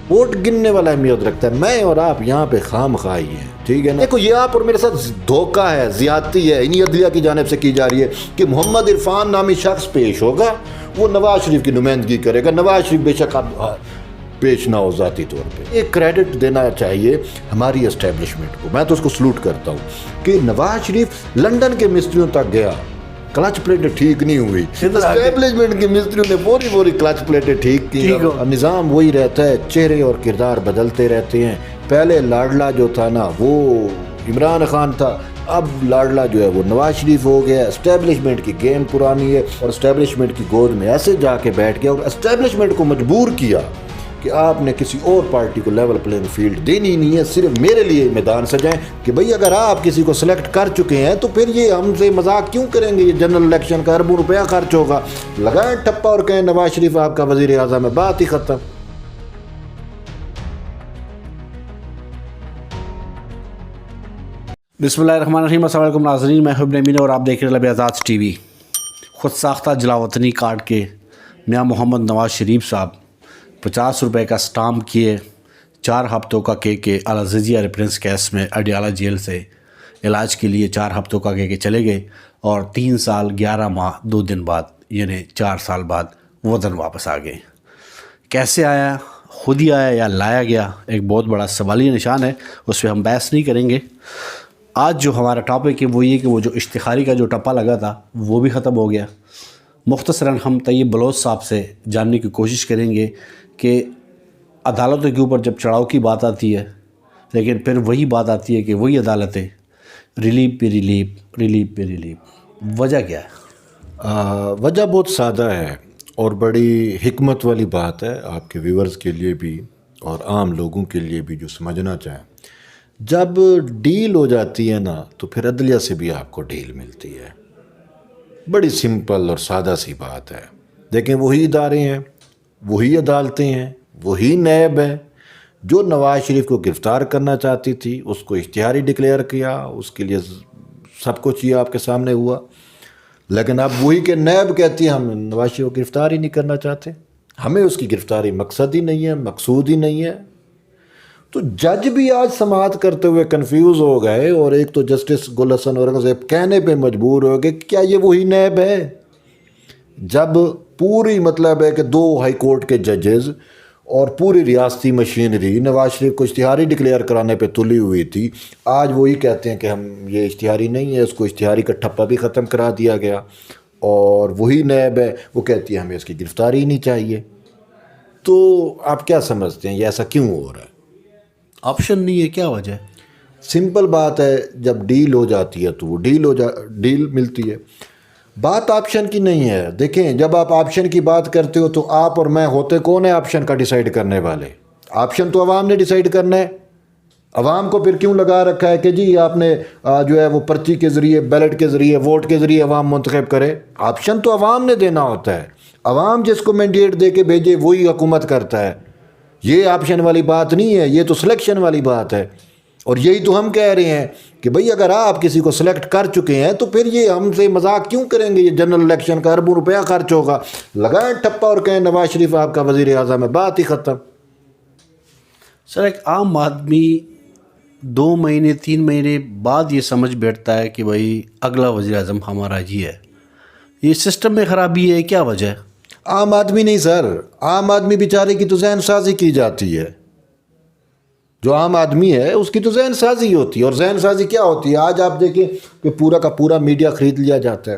Vote گننے والا اہمیت رکھتا ہے، میں اور آپ یہاں پہ خام خواہی ہیں، ٹھیک ہے نا۔ دیکھو یہ آپ اور میرے ساتھ دھوکہ ہے، زیادتی ہے، انہی عدلیہ کی جانب سے کی جا رہی ہے کہ محمد عرفان نامی شخص پیش ہوگا، وہ نواز شریف کی نمائندگی کرے گا۔ نواز شریف بے شک آپ پیش نہ ہو ذاتی طور پہ، ایک کریڈٹ دینا چاہیے ہماری اسٹیبلشمنٹ کو، میں تو اس کو سلوٹ کرتا ہوں کہ نواز شریف لندن کے مستریوں تک گیا، کلچ پلیٹیں ٹھیک نہیں ہوئی، اسٹیبلشمنٹ کے مستریوں نے پوری کلچ پلیٹیں ٹھیک کی، نظام وہی رہتا ہے، چہرے اور کردار بدلتے رہتے ہیں۔ پہلے لاڈلا جو تھا نا وہ عمران خان تھا، اب لاڈلا جو ہے وہ نواز شریف ہو گیا۔ اسٹیبلشمنٹ کی گیم پرانی ہے اور اسٹیبلشمنٹ کی گود میں ایسے جا کے بیٹھ گیا اور اسٹیبلشمنٹ کو مجبور کیا کہ آپ نے کسی اور پارٹی کو لیول پلینگ فیلڈ دینی نہیں ہے، صرف میرے لیے میدان سجائیں کہ بھئی اگر آپ کسی کو سلیکٹ کر چکے ہیں تو پھر یہ ہم سے مذاق کیوں کریں گے، یہ جنرل الیکشن کا اربوں روپیہ خرچ ہوگا، لگائیں ٹھپا اور کہیں نواز شریف آپ کا وزیر اعظم ہے، بات ہی ختم۔ بسم اللہ الرحمن الرحیم، السلام علیکم ناظرین، میں حب امین اور آپ دیکھ رہے ہیں لب اعزاز ٹی وی۔ خود ساختہ جلاوطنی کارڈ کے میاں محمد نواز شریف صاحب 50 روپے کا سٹامپ کیے 4 ہفتوں کا کے العزیزیہ ریفرنس کیس میں اڈیالہ جیل سے علاج کے لیے 4 ہفتوں کا کے چلے گئے اور 3 سال 11 ماہ 2 دن بعد یعنی 4 سال بعد وطن واپس آ گئے۔ کیسے آیا، خود ہی آیا یا لایا گیا، ایک بہت بڑا سوالیہ نشان ہے، اس پہ ہم بحث نہیں کریں گے۔ آج جو ہمارا ٹاپک ہے وہ یہ کہ وہ جو اشتہاری کا جو ٹپا لگا تھا وہ بھی ختم ہو گیا۔ مختصراً ہم طیب بلوچ صاحب سے جاننے کی کوشش کریں گے کہ عدالتوں کے اوپر جب چڑھاؤ کی بات آتی ہے لیکن پھر وہی بات آتی ہے کہ وہی عدالتیں ریلیف پہ ریلیف، وجہ کیا ہے؟ وجہ بہت سادہ ہے اور بڑی حکمت والی بات ہے آپ کے ویورز کے لیے بھی اور عام لوگوں کے لیے بھی جو سمجھنا چاہیں۔ جب ڈیل ہو جاتی ہے نا تو پھر عدلیہ سے بھی آپ کو ڈیل ملتی ہے، بڑی سمپل اور سادہ سی بات ہے۔ دیکھیں وہی ادارے ہیں، وہی عدالتیں ہیں، وہی نیب ہے جو نواز شریف کو گرفتار کرنا چاہتی تھی، اس کو اشتہاری ڈکلیئر کیا، اس کے لیے سب کچھ یہ آپ کے سامنے ہوا، لیکن اب وہی کہ نیب کہتی ہے ہم نواز شریف کو گرفتار ہی نہیں کرنا چاہتے، ہمیں اس کی گرفتاری مقصد ہی نہیں ہے، مقصود ہی نہیں ہے۔ تو جج بھی آج سماعت کرتے ہوئے کنفیوز ہو گئے اور ایک تو جسٹس گل حسن اورنگزیب کہنے پہ مجبور ہو گئے کہ کیا یہ وہی نیب ہے، جب پوری مطلب ہے کہ 2 ہائی کورٹ کے ججز اور پوری ریاستی مشینری نواز شریف کو اشتہاری ڈکلیئر کرانے پہ تلی ہوئی تھی، آج وہی کہتے ہیں کہ ہم یہ اشتہاری نہیں ہے، اس کو اشتہاری کا ٹھپا بھی ختم کرا دیا گیا، اور وہی نیب ہے وہ کہتی ہے ہمیں اس کی گرفتاری ہی نہیں چاہیے۔ تو آپ کیا سمجھتے ہیں یہ ایسا کیوں ہو رہا ہے؟ آپشن نہیں ہے، کیا وجہ ہے؟ سمپل بات ہے، جب ڈیل ہو جاتی ہے تو وہ ڈیل ملتی ہے، بات آپشن کی نہیں ہے۔ دیکھیں جب آپ آپشن کی بات کرتے ہو تو آپ اور میں ہوتے کون ہیں آپشن کا ڈیسائیڈ کرنے والے؟ آپشن تو عوام نے ڈیسائیڈ کرنا ہے۔ عوام کو پھر کیوں لگا رکھا ہے کہ جی آپ نے جو ہے وہ پرچی کے ذریعے، بیلٹ کے ذریعے، ووٹ کے ذریعے عوام منتخب کرے؟ آپشن تو عوام نے دینا ہوتا ہے، عوام جس کو مینڈیٹ دے کے بھیجے وہی حکومت کرتا ہے۔ یہ آپشن والی بات نہیں ہے، یہ تو سلیکشن والی بات ہے، اور یہی تو ہم کہہ رہے ہیں کہ بھئی اگر آپ کسی کو سلیکٹ کر چکے ہیں تو پھر یہ ہم سے مذاق کیوں کریں گے، یہ جنرل الیکشن کا اربوں روپیہ خرچ ہوگا، لگائیں ٹھپا اور کہیں نواز شریف آپ کا وزیر اعظم ہے، بات ہی ختم۔ سر ایک عام آدمی 2 مہینے 3 مہینے بعد یہ سمجھ بیٹھتا ہے کہ بھائی اگلا وزیر اعظم ہمارا یہ ہے، یہ سسٹم میں خرابی ہے، کیا وجہ ہے؟ عام آدمی نہیں سر، عام آدمی بیچارے کی تو ذہن سازی کی جاتی ہے، جو عام آدمی ہے اس کی تو ذہن سازی ہوتی ہے، اور ذہن سازی کیا ہوتی ہے؟ آج آپ دیکھیں کہ پورا کا پورا میڈیا خرید لیا جاتا ہے،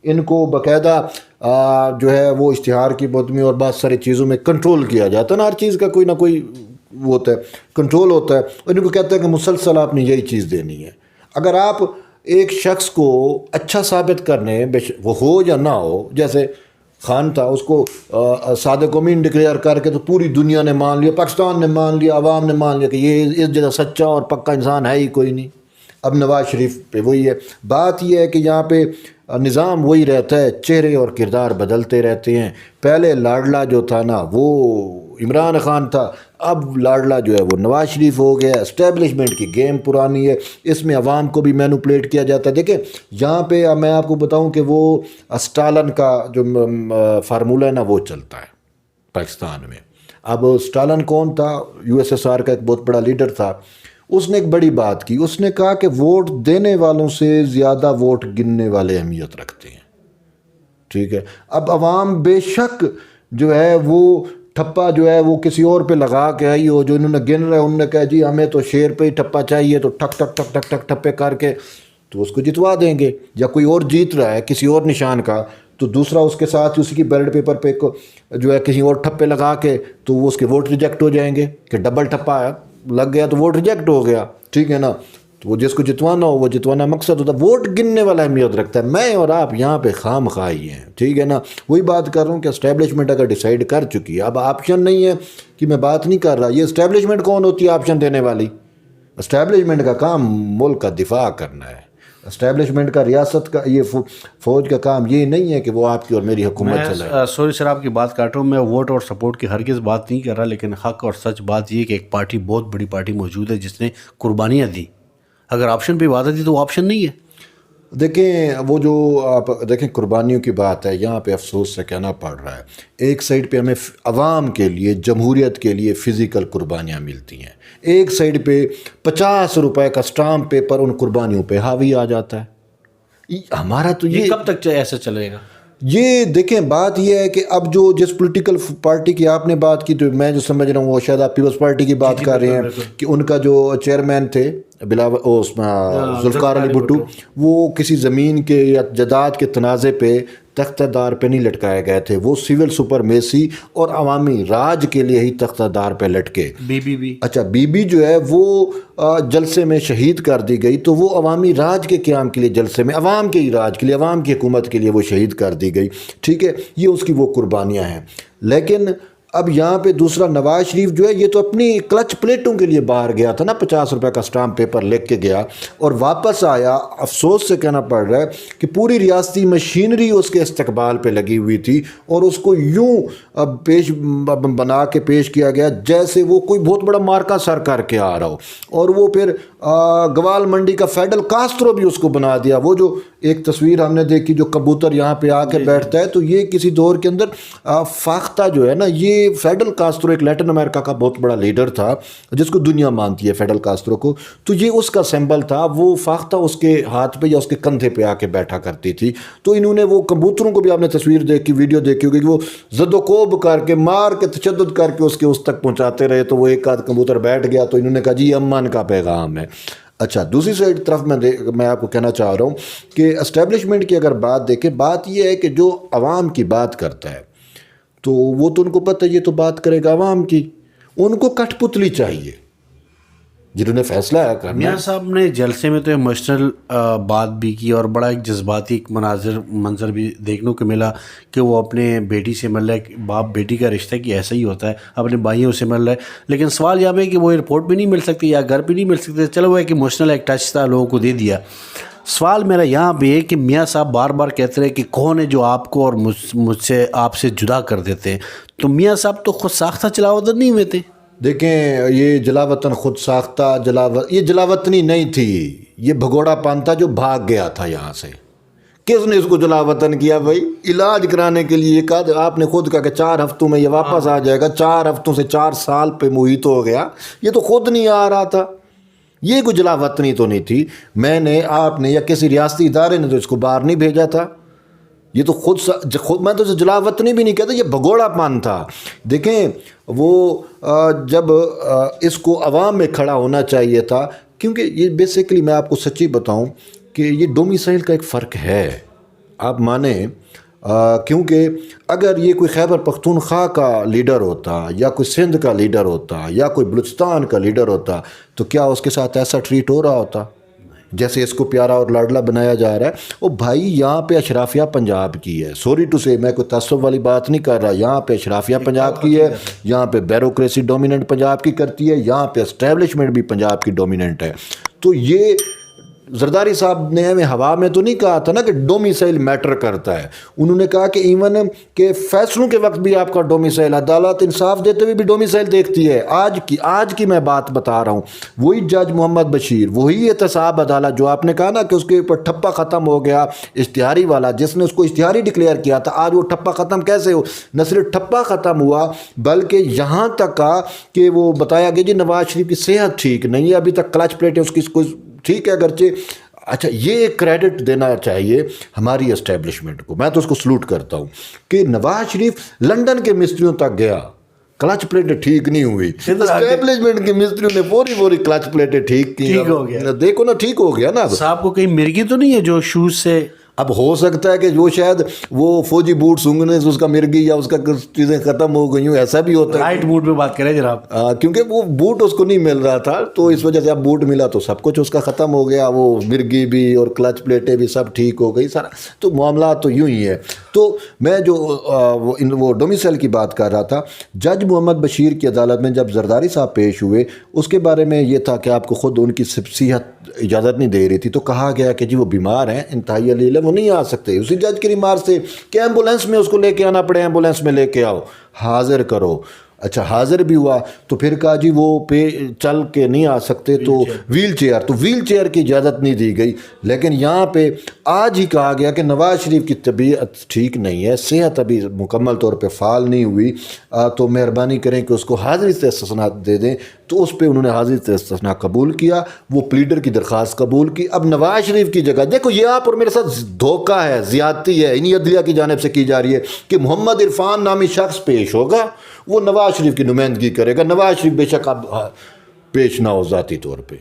ان کو باقاعدہ جو ہے وہ اشتہار کی بد میں اور بہت ساری چیزوں میں کنٹرول کیا جاتا ہے نا، ہر چیز کا کوئی نہ کوئی وہ ہوتا ہے، کنٹرول ہوتا ہے، اور ان کو کہتا ہے کہ مسلسل آپ نے یہی چیز دینی ہے۔ اگر آپ ایک شخص کو اچھا ثابت کرنے وہ ہو یا نہ ہو، جیسے خان تھا، اس کو صادق امین ڈکلیئر کر کے تو پوری دنیا نے مان لیا، پاکستان نے مان لیا، عوام نے مان لیا کہ یہ اس جگہ سچا اور پکا انسان ہے ہی کوئی نہیں۔ اب نواز شریف پہ وہی ہے، بات یہ ہے کہ یہاں پہ نظام وہی رہتا ہے، چہرے اور کردار بدلتے رہتے ہیں۔ پہلے لاڈلا جو تھا نا وہ عمران خان تھا، اب لاڈلا جو ہے وہ نواز شریف ہو گیا۔ اسٹیبلشمنٹ کی گیم پرانی ہے، اس میں عوام کو بھی مینوپلیٹ کیا جاتا ہے۔ دیکھیں یہاں پہ میں آپ کو بتاؤں کہ وہ اسٹالن کا جو فارمولہ ہے نا وہ چلتا ہے پاکستان میں۔ اب اسٹالن کون تھا؟ USSR کا ایک بہت بڑا لیڈر تھا. اس نے ایک بڑی بات کی, اس نے کہا کہ ووٹ دینے والوں سے زیادہ ووٹ گننے والے اہمیت رکھتے ہیں. ٹھیک ہے, اب عوام بے شک جو ہے وہ ٹھپا جو ہے وہ کسی اور پہ لگا کے آئی ہو, جو انہوں نے گن رہا ہے انہوں نے کہا جی ہمیں تو شیر پہ ہی ٹھپا چاہیے, تو ٹھک ٹھک ٹھک ٹھک ٹھک ٹھپے کر کے تو اس کو جتوا دیں گے. یا کوئی اور جیت رہا ہے کسی اور نشان کا, تو دوسرا اس کے ساتھ اسی کی بیلٹ پیپر پہ جو ہے کسی اور ٹھپے لگا کے تو وہ اس کے ووٹ ریجیکٹ ہو جائیں گے کہ ڈبل ٹھپا لگ گیا تو ووٹ ریجیکٹ ہو گیا. ٹھیک ہے نا, تو وہ جس کو جتوانا ہو وہ جتوانا مقصد ہوتا ہے. ووٹ گننے والا اہمیت رکھتا ہے. میں اور آپ یہاں پہ خام خواہی ہیں. ٹھیک ہے نا, وہی بات کر رہا ہوں کہ اسٹیبلشمنٹ اگر ڈیسائیڈ کر چکی ہے, اب آپشن نہیں ہے کہ میں بات نہیں کر رہا, یہ اسٹیبلشمنٹ کون ہوتی ہے آپشن دینے والی؟ اسٹیبلشمنٹ کا کام ملک کا دفاع کرنا ہے. اسٹیبلشمنٹ کا, ریاست کا, یہ فوج کا کام یہ نہیں ہے کہ وہ آپ کی اور میری حکومت چلائے. سوری سر آپ کی بات کاٹ رہا ہوں, میں ووٹ اور سپورٹ کی ہرگز بات نہیں کر رہا, لیکن حق اور سچ بات یہ کہ ایک پارٹی, بہت بڑی پارٹی موجود ہے جس نے قربانیاں دی. اگر آپشن پہ بات آتی تو وہ آپشن نہیں ہے. دیکھیں وہ جو آپ دیکھیں قربانیوں کی بات ہے, یہاں پہ افسوس سے کہنا پڑ رہا ہے, ایک سائڈ پہ ہمیں عوام کے لیے, جمہوریت کے لیے فزیکل قربانیاں ملتی ہیں, ایک سائڈ پہ 50 روپے کا اسٹامپ پیپر ان قربانیوں پہ حاوی آ جاتا ہے. ہمارا تو یہ کب تک ایسا چلے گا؟ یہ دیکھیں بات یہ ہے کہ اب جو جس پولیٹیکل پارٹی کی آپ نے بات کی, تو میں جو سمجھ رہا ہوں وہ شاید آپ پیپلز پارٹی کی بات کر رہے ہیں کہ ان کا جو چیئرمین تھے ذوالفقار علی بھٹو, وہ کسی زمین کے یا جائیداد کے تنازع پہ تختہ دار پہ نہیں لٹکائے گئے تھے, وہ سول سپرمیسی اور عوامی راج کے لیے ہی تختہ دار پہ لٹکے. بی اچھا, بی جو ہے وہ جلسے میں شہید کر دی گئی, تو وہ عوامی راج کے قیام کے لیے جلسے میں عوام کے ہی راج کے لیے, عوام کی حکومت کے لیے وہ شہید کر دی گئی. ٹھیک ہے, یہ اس کی وہ قربانیاں ہیں. لیکن اب یہاں پہ دوسرا نواز شریف جو ہے یہ تو اپنی کلچ پلیٹوں کے لیے باہر گیا تھا نا, 50 روپے کا اسٹامپ پیپر لکھ کے گیا اور واپس آیا. افسوس سے کہنا پڑ رہا ہے کہ پوری ریاستی مشینری اس کے استقبال پہ لگی ہوئی تھی اور اس کو یوں پیش بنا کے پیش کیا گیا جیسے وہ کوئی بہت بڑا مارکا سر کر کے آ رہا ہو. اور وہ پھر گوال منڈی کا فیڈل کاسٹرو بھی اس کو بنا دیا. وہ جو ایک تصویر ہم نے دیکھی جو کبوتر یہاں پہ آ کے بیٹھتا ہے, تو یہ کسی دور کے اندر فاختہ جو ہے نا, یہ فیڈل کاسٹرو ایک لیٹن امریکہ کا بہت بڑا لیڈر تھا جس کو دنیا مانتی ہے فیڈل کاسٹرو کو, تو یہ اس کا سمبل تھا. وہ فاختہ اس کے ہاتھ پہ یا اس کے کندھے پہ آ کے بیٹھا کرتی تھی. تو انہوں نے وہ کبوتروں کو بھی آپ نے تصویر دیکھی, ویڈیو دیکھی ہوگی کہ وہ زد و کوب کر کے, مار کے, تشدد کر کے اس تک پہنچاتے رہے. تو وہ ایک آدھ کبوتر بیٹھ گیا تو انہوں نے کہا جی امن کا پیغام ہے. اچھا, دوسری سائڈ طرف میں آپ کو کہنا چاہ رہا ہوں کہ اسٹیبلشمنٹ کی اگر بات دیکھیں, بات یہ ہے کہ جو عوام کی بات کرتا ہے تو وہ تو ان کو پتہ ہے یہ تو بات کرے گا عوام کی, ان کو کٹھ پتلی چاہیے جنہوں نے فیصلہ ہے کرنا. میاں صاحب نے جلسے میں تو ایموشنل بات بھی کی اور بڑا ایک جذباتی ایک منظر بھی دیکھنے کو ملا کہ وہ اپنے بیٹی سے مل رہا ہے. باپ بیٹی کا رشتہ کہ ایسا ہی ہوتا ہے, اپنے بھائیوں سے مل رہا ہے. لیکن سوال یہ ہے کہ وہ ایئرپورٹ پہ نہیں مل سکتی یا گھر پہ نہیں مل سکتے. چلو وہ ایک ایموشنل ایک ٹچ تھا, لوگوں کو دے دیا. سوال میرا یہاں پہ ہے کہ میاں صاحب بار بار کہتے رہے کہ کون ہے جو آپ کو اور مجھ سے آپ سے جدا کر دیتے ہیں. تو میاں صاحب تو خود ساختہ چلاوطن نہیں ہوئے تھے. دیکھیں یہ جلاوطن خود ساختہ یہ جلاوطنی نہیں تھی, یہ بھگوڑا پان تھا جو بھاگ گیا تھا یہاں سے. کس نے اس کو جلاوطن کیا بھائی؟ علاج کرانے کے لیے کہا, آپ نے خود کہا کہ 4 ہفتوں میں یہ واپس آ جائے گا. 4 ہفتوں سے 4 سال پہ محیط ہو گیا, یہ تو خود نہیں آ رہا تھا. یہ کوئی جلاوطنی تو نہیں تھی. میں نے, آپ نے یا کسی ریاستی ادارے نے تو اس کو باہر نہیں بھیجا تھا. یہ تو خود میں تو جلاوطنی بھی نہیں کہتا, یہ بھگوڑا پان تھا. دیکھیں وہ جب اس کو عوام میں کھڑا ہونا چاہیے تھا, کیونکہ یہ بیسیکلی میں آپ کو سچی بتاؤں کہ یہ ڈومیسائل کا ایک فرق ہے, آپ مانیں. کیونکہ اگر یہ کوئی خیبر پختونخوا کا لیڈر ہوتا یا کوئی سندھ کا لیڈر ہوتا یا کوئی بلوچستان کا لیڈر ہوتا تو کیا اس کے ساتھ ایسا ٹریٹ ہو رہا ہوتا جیسے اس کو پیارا اور لاڈلا بنایا جا رہا ہے؟ وہ بھائی یہاں پہ اشرافیہ پنجاب کی ہے. سوری ٹو سے, میں کوئی تعصب والی بات نہیں کر رہا. یہاں پہ اشرافیہ پنجاب کی ہے, یہاں پہ بیوروکریسی ڈومیننٹ پنجاب کی کرتی ہے, یہاں پہ اسٹیبلشمنٹ بھی پنجاب کی ڈومیننٹ ہے. تو یہ زرداری صاحب نے ہمیں ہوا میں تو نہیں کہا تھا نا کہ ڈومیسائل میٹر کرتا ہے. انہوں نے کہا کہ ایون کہ فیصلوں کے وقت بھی آپ کا ڈومیسائل, عدالت انصاف دیتے ہوئے بھی ڈومیسائل دیکھتی ہے. آج کی میں بات بتا رہا ہوں, وہی جج محمد بشیر, وہی احتساب عدالت جو آپ نے کہا نا کہ اس کے اوپر ٹھپا ختم ہو گیا اشتہاری والا, جس نے اس کو اشتہاری ڈکلیئر کیا تھا, آج وہ ٹھپا ختم کیسے ہو؟ نہ صرف ٹھپا ختم ہوا بلکہ یہاں تک کا کہ وہ بتایا گیا جی نواز شریف کی صحت ٹھیک نہیں ہے, ابھی تک کلچ پلیٹیں اس کی ٹھیک ہے اگرچہ. اچھا, یہ کریڈٹ دینا چاہیے ہماری اسٹیبلشمنٹ کو, میں تو اس کو سلوٹ کرتا ہوں کہ نواز شریف لندن کے مستریوں تک گیا, کلچ پلیٹیں ٹھیک نہیں ہوئی, اسٹیبلشمنٹ کے مستریوں نے فوری کلچ پلیٹیں ٹھیک کی, ہو گیا, دیکھو نا ٹھیک ہو گیا نا. صاحب کو کہیں مرگی تو نہیں ہے جو شوز سے؟ اب ہو سکتا ہے کہ جو شاید وہ فوجی بوٹ سونگنے سے اس کا مرگی یا اس کا چیزیں ختم ہو گئی ہوں, ایسا بھی ہوتا ہے. رائٹ موڈ پہ بات کریں جناب. کیونکہ وہ بوٹ اس کو نہیں مل رہا تھا تو اس وجہ سے اب بوٹ ملا تو سب کچھ اس کا ختم ہو گیا, وہ مرگی بھی اور کلچ پلیٹیں بھی سب ٹھیک ہو گئی سارا. تو معاملات تو یوں ہی ہے. تو میں جو وہ ڈومیسائل کی بات کر رہا تھا, جج محمد بشیر کی عدالت میں جب زرداری صاحب پیش ہوئے, اس کے بارے میں یہ تھا کہ آپ کو خود ان کی صحت اجازت نہیں دے رہی تھی, تو کہا گیا کہ جی وہ بیمار ہیں, انتہائی علیل ہے, وہ نہیں آ سکتے. اسی جج کی ریمارک سے کہ ایمبولینس میں اس کو لے کے آنا پڑے, ایمبولینس میں لے کے آؤ, حاضر کرو. اچھا حاضر بھی ہوا تو پھر کہا جی وہ چل کے نہیں آ سکتے تو ویل چیئر کی اجازت نہیں دی گئی. لیکن یہاں پہ آج ہی کہا گیا کہ نواز شریف کی طبیعت ٹھیک نہیں ہے, صحت ابھی مکمل طور پہ فعال نہیں ہوئی, تو مہربانی کریں کہ اس کو حاضری سے استثناء دے دیں. تو اس پہ انہوں نے حاضری سے استثناء قبول کیا, وہ پلیڈر کی درخواست قبول کی. اب نواز شریف کی جگہ دیکھو, یہ آپ اور میرے ساتھ دھوکہ ہے, زیادتی ہے انہی عدلیہ کی جانب سے کی جا رہی ہے کہ محمد عرفان نامی شخص پیش ہوگا, وہ نواز شریف کی نمائندگی کرے گا. نواز شریف بے شک اب پیش نہ ہو ذاتی طور پہ,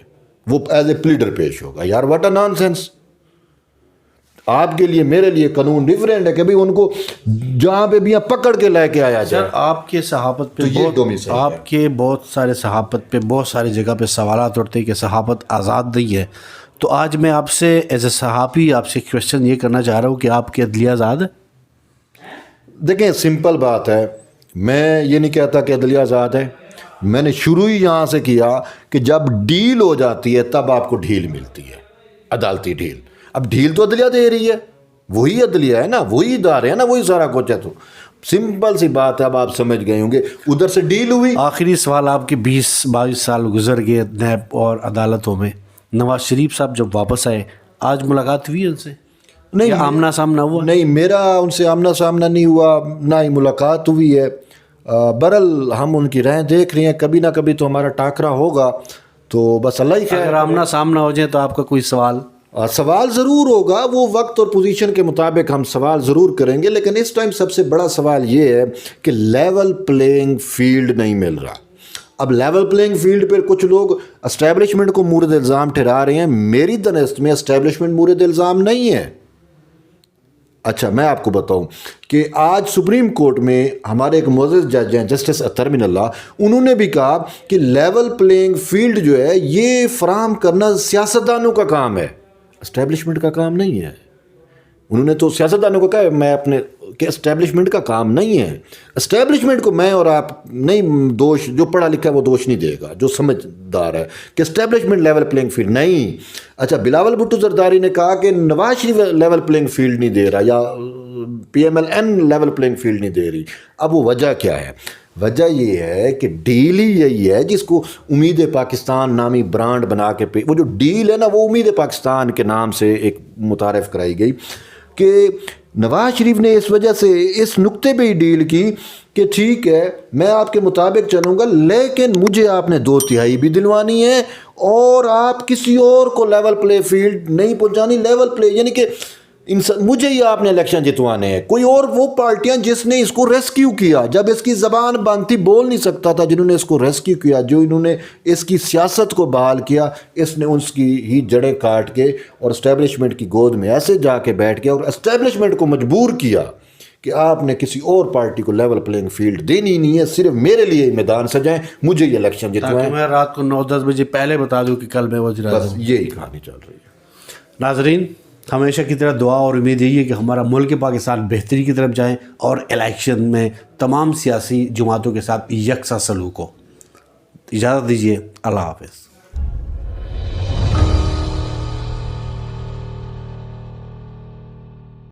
وہ ایز اے پلیڈر پیش ہوگا. یار واٹ اے نان سینس. آپ کے لیے میرے لیے قانون ڈیفرنٹ ہے کہ بھئی ان کو جہاں پہ بھی پکڑ کے لے کے آیا جائے. آپ کے صحافت پہ آپ کے بہت سارے صحافت پہ بہت ساری جگہ پہ سوالات اٹھتے ہیں کہ صحافت آزاد نہیں ہے, تو آج میں آپ سے ایز اے صحافی آپ سے کویشچن یہ کرنا چاہ رہا ہوں کہ آپ کی عدلیہ آزاد ہے؟ دیکھیں سمپل بات ہے, میں یہ نہیں کہتا کہ عدلیہ آزاد ہے. میں نے شروع ہی یہاں سے کیا کہ جب ڈیل ہو جاتی ہے تب آپ کو ڈھیل ملتی ہے, عدالتی ڈھیل. اب ڈھیل تو عدلیہ دے رہی ہے, وہی عدلیہ ہے نا, وہی ادارے ہیں نا, وہی سارا کچھ ہے. تو سمپل سی بات ہے, اب آپ سمجھ گئے ہوں گے. ادھر سے ڈیل ہوئی. آخری سوال, آپ کے 20-22 سال گزر گئے نیب اور عدالتوں میں, نواز شریف صاحب جب واپس آئے آج ملاقات ہوئی ان سے؟ نہیں, آمنا سامنا ہوا؟ نہیں, میرا ان سے آمنا سامنا نہیں ہوا, نہ ہی ملاقات ہوئی ہے. برل ہم ان کی رائے دیکھ رہے ہیں, کبھی نہ کبھی تو ہمارا ٹاکرا ہوگا. تو بس اللہ ہی خیر. اگر آمنا سامنا ہو جائے تو آپ کا کوئی سوال ضرور ہوگا, وہ وقت اور پوزیشن کے مطابق ہم سوال ضرور کریں گے. لیکن اس ٹائم سب سے بڑا سوال یہ ہے کہ لیول پلینگ فیلڈ نہیں مل رہا. اب لیول پلینگ فیلڈ پر کچھ لوگ اسٹیبلشمنٹ کو مورد الزام ٹھہرا رہے ہیں. میری دانست میں اسٹیبلشمنٹ مورد الزام نہیں ہے. اچھا میں آپ کو بتاؤں کہ آج سپریم کورٹ میں ہمارے ایک معزز جج ہیں جسٹس اطہر من اللہ, انہوں نے بھی کہا کہ لیول پلینگ فیلڈ جو ہے یہ فراہم کرنا سیاستدانوں کا کام ہے, اسٹیبلشمنٹ کا کام نہیں ہے. انہوں نے تو سیاستدانوں کو کہا میں اپنے کہ اسٹیبلشمنٹ کا کام نہیں ہے. اسٹیبلشمنٹ کو میں اور آپ نہیں دوش, جو پڑھا لکھا ہے وہ دوش نہیں دے گا, جو سمجھدار ہے, کہ اسٹیبلشمنٹ لیول پلینگ فیلڈ نہیں. اچھا بلاول بھٹو زرداری نے کہا کہ Nawaz Sharif level playing field نہیں دے رہا یا P M L N level playing field نہیں دے رہی. اب وہ وجہ کیا ہے؟ وجہ یہ ہے کہ ڈیل ہی یہی ہے جس کو امید پاکستان نامی برانڈ بنا کے وہ جو ڈیل ہے نا, وہ امید پاکستان کے نام سے ایک متعارف کرائی گئی کہ نواز شریف نے اس وجہ سے اس نقطے پہ ہی ڈیل کی کہ ٹھیک ہے میں آپ کے مطابق چلوں گا, لیکن مجھے آپ نے 2/3 بھی دلوانی ہے اور آپ کسی اور کو لیول پلے فیلڈ نہیں پہنچانی. لیول پلے یعنی کہ مجھے ہی آپ نے الیکشن جتوانے ہیں. کوئی اور وہ پارٹیاں جس نے اس کو ریسکیو کیا جب اس کی زبان بند تھی, بول نہیں سکتا تھا, جنہوں نے اس کو ریسکیو کیا, جو انہوں نے اس کی سیاست کو بحال کیا, اس نے اس کی ہی جڑیں کاٹ کے اور اسٹیبلشمنٹ کی گود میں ایسے جا کے بیٹھ گیا اور اسٹیبلشمنٹ کو مجبور کیا کہ آپ نے کسی اور پارٹی کو لیول پلینگ فیلڈ دینی نہیں ہے, صرف میرے لیے میدان سجائیں, مجھے یہ الیکشن جتوائیں. میں رات کو 9-10 بجے پہلے بتا دوں کہ کل میں وزیر اعظم. بس یہی کہانی چل رہی ہے. ناظرین, ہمیشہ کی طرح دعا اور امید یہی ہے کہ ہمارا ملک پاکستان بہتری کی طرف جائیں اور الیکشن میں تمام سیاسی جماعتوں کے ساتھ یکساں سلوک ہو. اجازت دیجیے, اللہ حافظ.